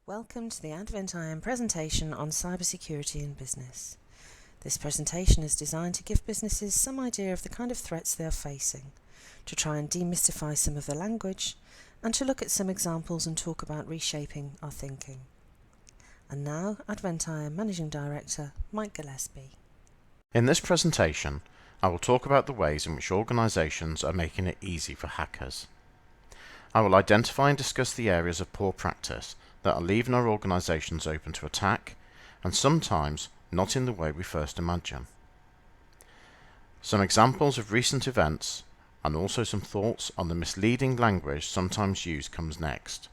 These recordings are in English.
Welcome to the Advent IM presentation on cybersecurity in business. This presentation is designed to give businesses some idea of the kind of threats they are facing, to try and demystify some of the language, and to look at some examples and talk about reshaping our thinking. And now, Advent IM Managing Director, Mike Gillespie. In this presentation, I will talk about the ways in which organisations are making it easy for hackers. I will identify and discuss the areas of poor practice that are leaving our organisations open to attack, and sometimes not in the way we first imagine. Some examples of recent events, and also some thoughts on the misleading language sometimes used comes next,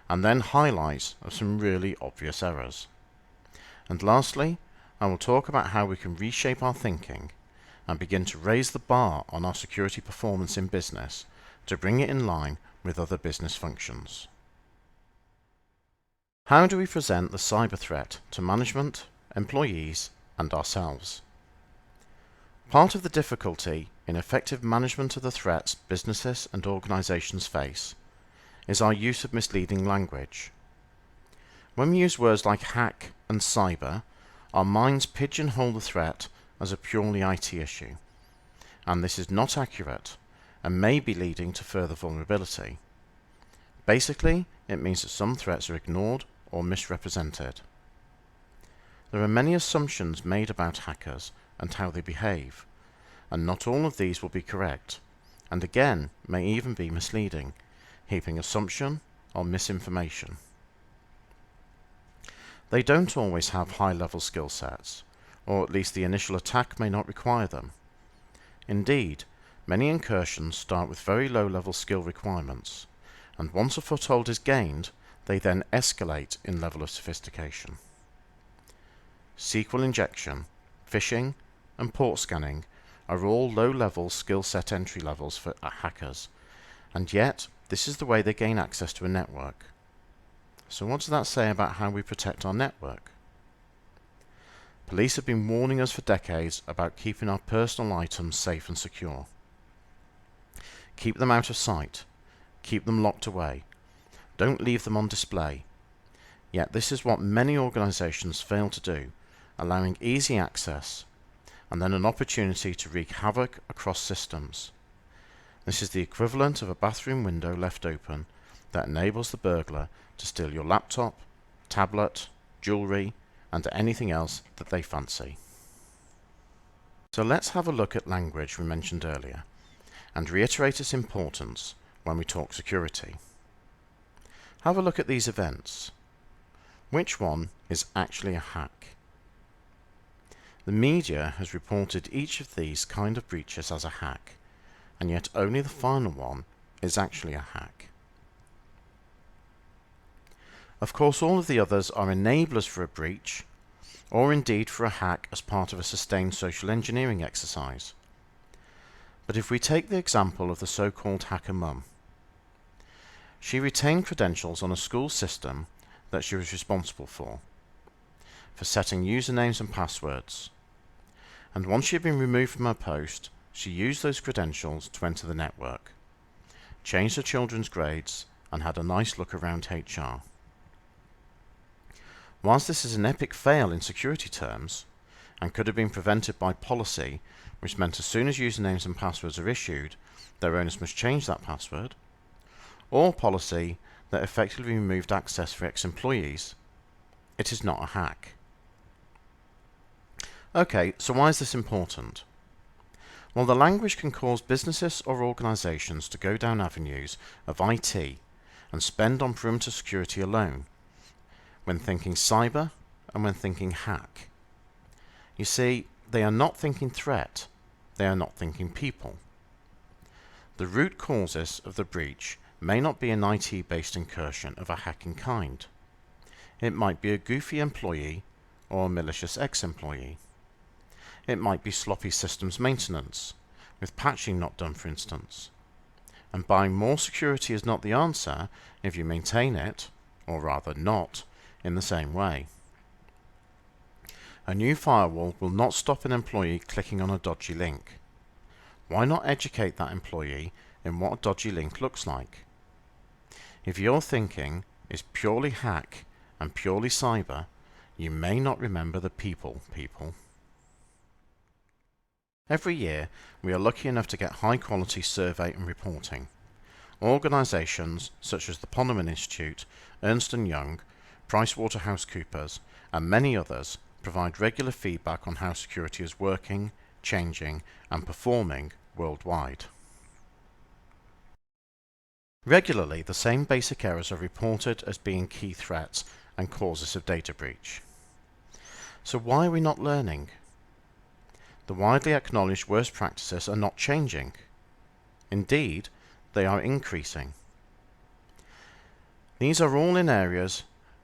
and then highlights of some really obvious errors. And lastly, I will talk about how we can reshape our thinking and begin to raise the bar on our security performance in business to bring it in line with other business functions. How do we present the cyber threat to management, employees, and ourselves? Part of the difficulty in effective management of the threats businesses and organisations face is our use of misleading language. When we use words like hack and cyber, our minds pigeonhole the threat as a purely IT issue, and this is not accurate and may be leading to further vulnerability. Basically, it means that some threats are ignored or misrepresented. There are many assumptions made about hackers and how they behave, and not all of these will be correct, and again may even be misleading, heaping assumption on misinformation. They don't always have high-level skill sets, or at least the initial attack may not require them. Indeed, many incursions start with very low-level skill requirements, and once a foothold is gained, they then escalate in level of sophistication. SQL injection, phishing, and port scanning are all low-level skill set entry levels for hackers, and yet this is the way they gain access to a network. So what does that say about how we protect our network? Police have been warning us for decades about keeping our personal items safe and secure. Keep them out of sight. Keep them locked away. Don't leave them on display. Yet this is what many organisations fail to do, allowing easy access and then an opportunity to wreak havoc across systems. This is the equivalent of a bathroom window left open that enables the burglar to steal your laptop, tablet, jewellery, and anything else that they fancy. So let's have a look at language we mentioned earlier, and reiterate its importance when we talk security. Have a look at these events. Which one is actually a hack? The media has reported each of these kind of breaches as a hack, and yet only the final one is actually a hack. Of course, all of the others are enablers for a breach, or indeed for a hack as part of a sustained social engineering exercise. But if we take the example of the so-called hacker mum, she retained credentials on a school system that she was responsible for setting usernames and passwords, and once she had been removed from her post, she used those credentials to enter the network, changed her children's grades, and had a nice look around HR. Whilst this is an epic fail in security terms, and could have been prevented by policy, which meant as soon as usernames and passwords are issued, their owners must change that password, or policy that effectively removed access for ex-employees, it is not a hack. Okay, so why is this important? Well, the language can cause businesses or organisations to go down avenues of IT and spend on perimeter security alone, when thinking cyber and when thinking hack. You see, they are not thinking threat, they are not thinking people. The root causes of the breach may not be an IT-based incursion of a hacking kind. It might be a goofy employee or a malicious ex-employee. It might be sloppy systems maintenance, with patching not done, for instance. And buying more security is not the answer if you maintain it, or rather not, in the same way. A new firewall will not stop an employee clicking on a dodgy link. Why not educate that employee in what a dodgy link looks like? If your thinking is purely hack and purely cyber, you may not remember the people. Every year, we are lucky enough to get high-quality survey and reporting. Organisations such as the Poneman Institute, Ernst & Young, PricewaterhouseCoopers, and many others provide regular feedback on how security is working, changing, and performing worldwide. Regularly, the same basic errors are reported as being key threats and causes of data breach. So why are we not learning? The widely acknowledged worst practices are not changing. Indeed, they are increasing. These are all in areas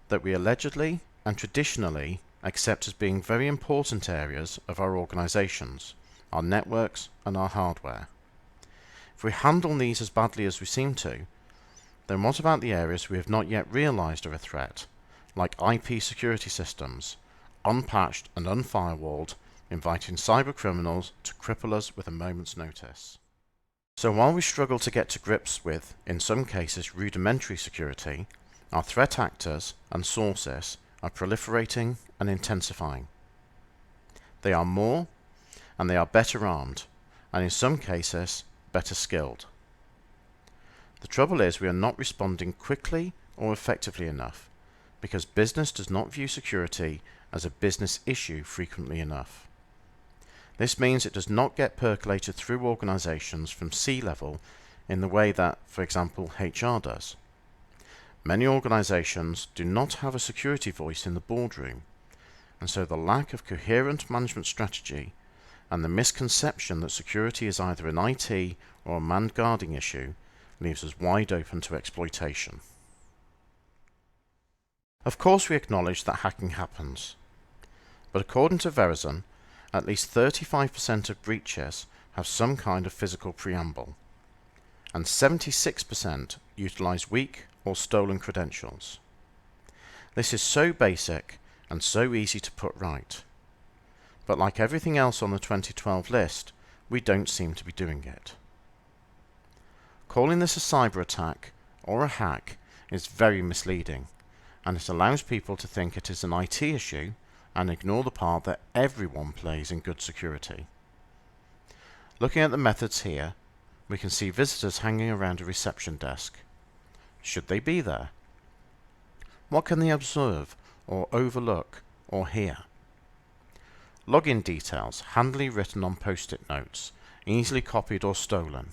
that we allegedly and traditionally accept as being very important areas of our organizations, our networks, and our hardware. If we handle these as badly as we seem to, then what about the areas we have not yet realized are a threat, like IP security systems, unpatched and unfirewalled, inviting cyber criminals to cripple us with a moment's notice? So while we struggle to get to grips with, in some cases, rudimentary security, our threat actors and sources are proliferating and intensifying. They are more, and they are better armed, and in some cases, better skilled. The trouble is we are not responding quickly or effectively enough, because business does not view security as a business issue frequently enough. This means it does not get percolated through organizations from C-level in the way that, for example, HR does. Many organizations do not have a security voice in the boardroom, and so the lack of coherent management strategy and the misconception that security is either an IT or a manned guarding issue leaves us wide open to exploitation. Of course, we acknowledge that hacking happens, but according to Verizon, at least 35% of breaches have some kind of physical preamble, and 76% utilize weak or stolen credentials. This is so basic and so easy to put right, but like everything else on the 2012 list, we don't seem to be doing it. Calling this a cyber attack or a hack is very misleading, and it allows people to think it is an IT issue and ignore the part that everyone plays in good security. Looking at the methods here, we can see visitors hanging around a reception desk. Should they be there? What can they observe or overlook or hear? Login details handily written on post-it notes, easily copied or stolen.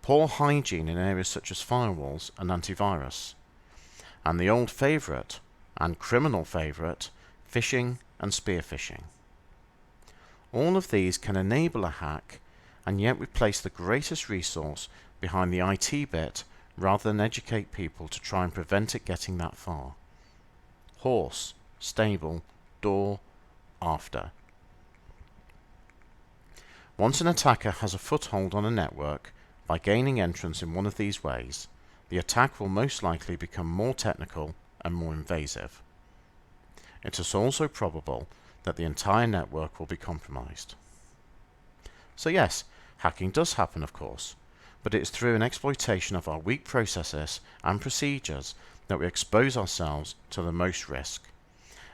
Poor hygiene in areas such as firewalls and antivirus. And the old favourite, and criminal favourite, phishing and spear phishing. All of these can enable a hack, and yet we place the greatest resource behind the IT bit rather than educate people to try and prevent it getting that far. Horse, stable, door, after. Once an attacker has a foothold on a network, by gaining entrance in one of these ways, the attack will most likely become more technical and more invasive. It is also probable that the entire network will be compromised. So yes, hacking does happen, of course, but it is through an exploitation of our weak processes and procedures that we expose ourselves to the most risk,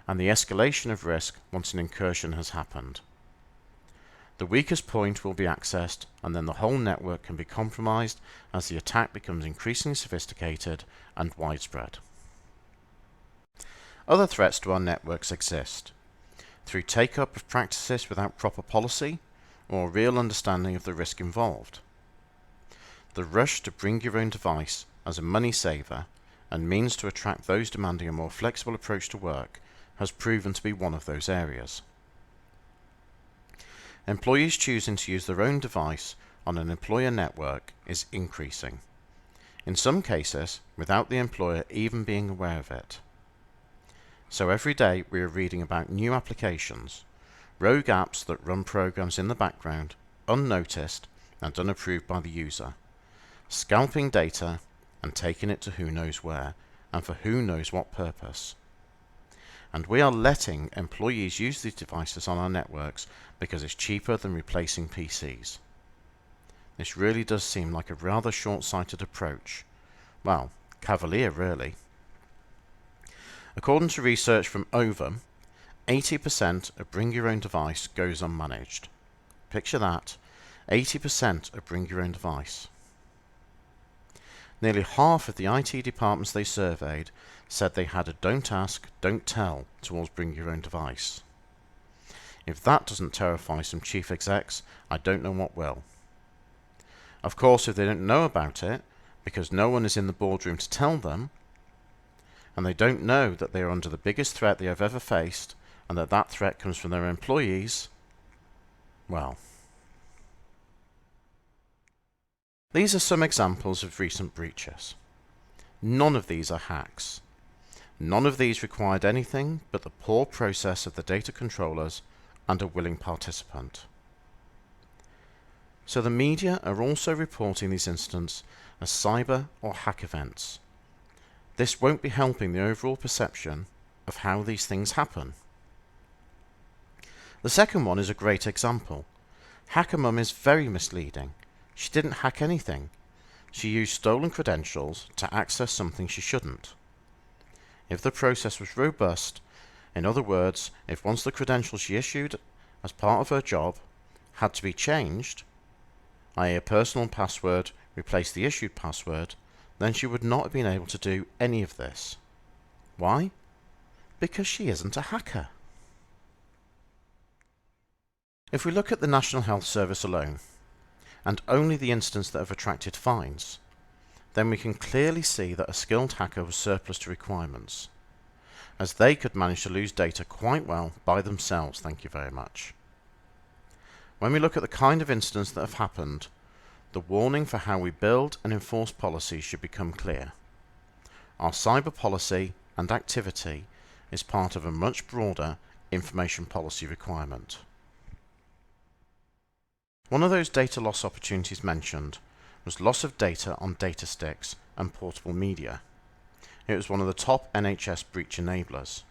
and the escalation of risk once an incursion has happened. The weakest point will be accessed, and then the whole network can be compromised as the attack becomes increasingly sophisticated and widespread. Other threats to our networks exist through take-up of practices without proper policy or real understanding of the risk involved. The rush to bring your own device as a money saver and means to attract those demanding a more flexible approach to work has proven to be one of those areas. Employees choosing to use their own device on an employer network is increasing, in some cases without the employer even being aware of it. So every day we are reading about new applications, rogue apps that run programs in the background, unnoticed and unapproved by the user, scalping data and taking it to who knows where and for who knows what purpose. And we are letting employees use these devices on our networks because it's cheaper than replacing PCs. This really does seem like a rather short-sighted approach. Well, cavalier really. According to research from Ovum, 80% of bring your own device goes unmanaged. Picture that, 80% of bring your own device. Nearly half of the IT departments they surveyed said they had a don't ask, don't tell towards bring your own device. If that doesn't terrify some chief execs, I don't know what will. Of course, if they don't know about it, because no one is in the boardroom to tell them, and they don't know that they are under the biggest threat they have ever faced, and that that threat comes from their employees, well. These are some examples of recent breaches. None of these are hacks. None of these required anything but the poor process of the data controllers and a willing participant. So the media are also reporting these incidents as cyber or hack events. This won't be helping the overall perception of how these things happen. The second one is a great example. Hacker Mum is very misleading. She didn't hack anything. She used stolen credentials to access something she shouldn't. If the process was robust, in other words, if once the credentials she issued as part of her job had to be changed, i.e. a personal password replaced the issued password, then she would not have been able to do any of this. Why? Because she isn't a hacker. If we look at the National Health Service alone, and only the incidents that have attracted fines, then we can clearly see that a skilled hacker was surplus to requirements, as they could manage to lose data quite well by themselves, thank you very much. When we look at the kind of incidents that have happened, the warning for how we build and enforce policies should become clear. Our cyber policy and activity is part of a much broader information policy requirement. One of those data loss opportunities mentioned was loss of data on data sticks and portable media. It was one of the top NHS breach enablers.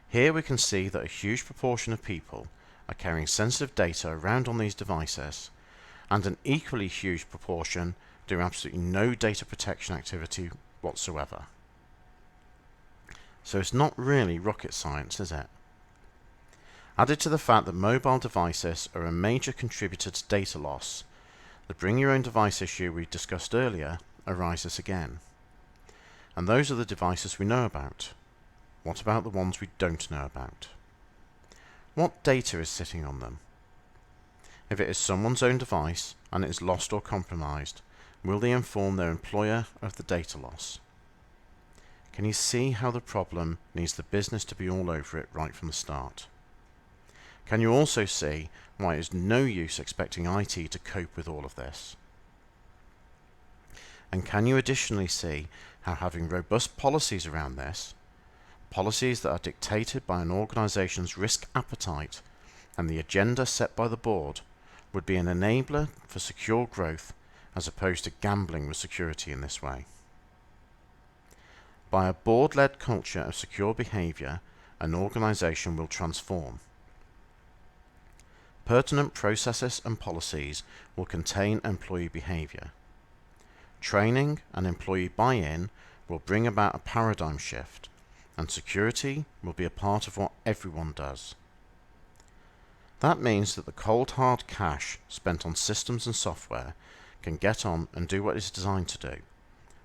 Here we can see that a huge proportion of people are carrying sensitive data around on these devices, and an equally huge proportion do absolutely no data protection activity whatsoever. So it's not really rocket science, is it? Added to the fact that mobile devices are a major contributor to data loss, the bring your own device issue we discussed earlier arises again. And those are the devices we know about. What about the ones we don't know about? What data is sitting on them? If it is someone's own device and it is lost or compromised, will they inform their employer of the data loss? Can you see how the problem needs the business to be all over it right from the start? Can you also see why it is no use expecting IT to cope with all of this? And can you additionally see how having robust policies around this, policies that are dictated by an organisation's risk appetite and the agenda set by the board, would be an enabler for secure growth as opposed to gambling with security in this way? By a board-led culture of secure behaviour, an organisation will transform. Pertinent processes and policies will contain employee behaviour. Training and employee buy-in will bring about a paradigm shift, and security will be a part of what everyone does. That means that the cold hard cash spent on systems and software can get on and do what it's designed to do,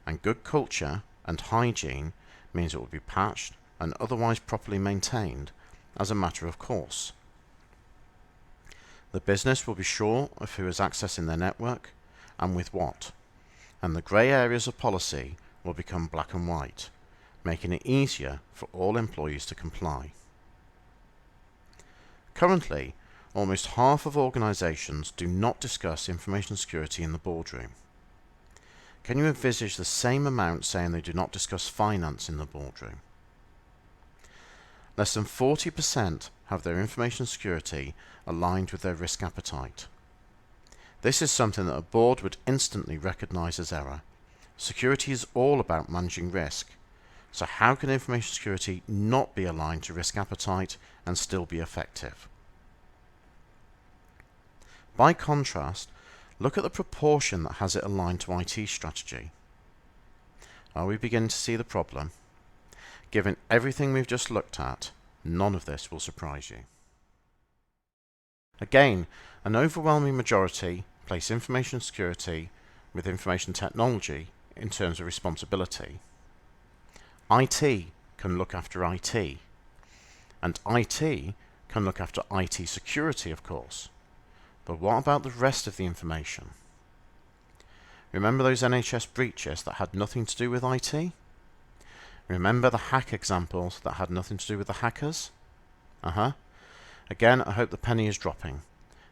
and good culture and hygiene means it will be patched and otherwise properly maintained as a matter of course. The business will be sure of who is accessing their network and with what, and the grey areas of policy will become black and white, making it easier for all employees to comply. Currently, almost half of organisations do not discuss information security in the boardroom. Can you envisage the same amount saying they do not discuss finance in the boardroom? Less than 40% have their information security aligned with their risk appetite. This is something that a board would instantly recognise as error. Security is all about managing risk, so how can information security not be aligned to risk appetite and still be effective? By contrast, look at the proportion that has it aligned to IT strategy. Are we beginning to see the problem? Given everything we've just looked at, none of this will surprise you. Again, an overwhelming majority place information security with information technology in terms of responsibility. IT can look after IT, and IT can look after IT security, of course. But what about the rest of the information? Remember those NHS breaches that had nothing to do with IT? Remember the hack examples that had nothing to do with the hackers? Again, I hope the penny is dropping.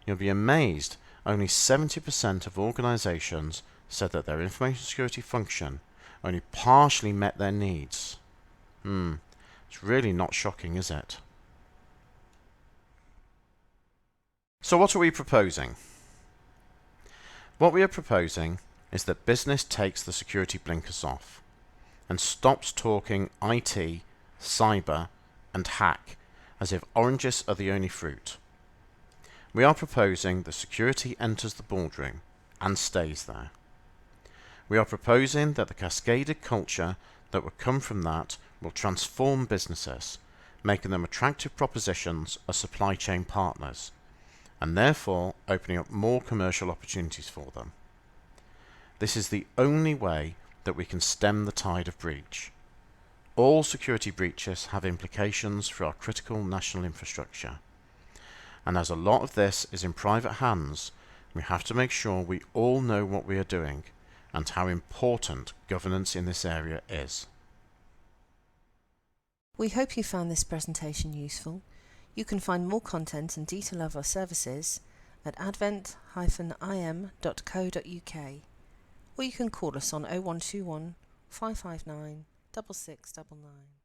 You'll be amazed, only 70% of organisations said that their information security function only partially met their needs. It's really not shocking, is it? So what are we proposing? What we are proposing is that business takes the security blinkers off and stops talking IT, cyber, and hack as if oranges are the only fruit. We are proposing that security enters the boardroom and stays there. We are proposing that the cascaded culture that will come from that will transform businesses, making them attractive propositions as supply chain partners, and therefore opening up more commercial opportunities for them. This is the only way that we can stem the tide of breach. All security breaches have implications for our critical national infrastructure. And as a lot of this is in private hands, we have to make sure we all know what we are doing and how important governance in this area is. We hope you found this presentation useful. You can find more content and detail of our services at advent-im.co.uk, or you can call us on 0121 559 6699.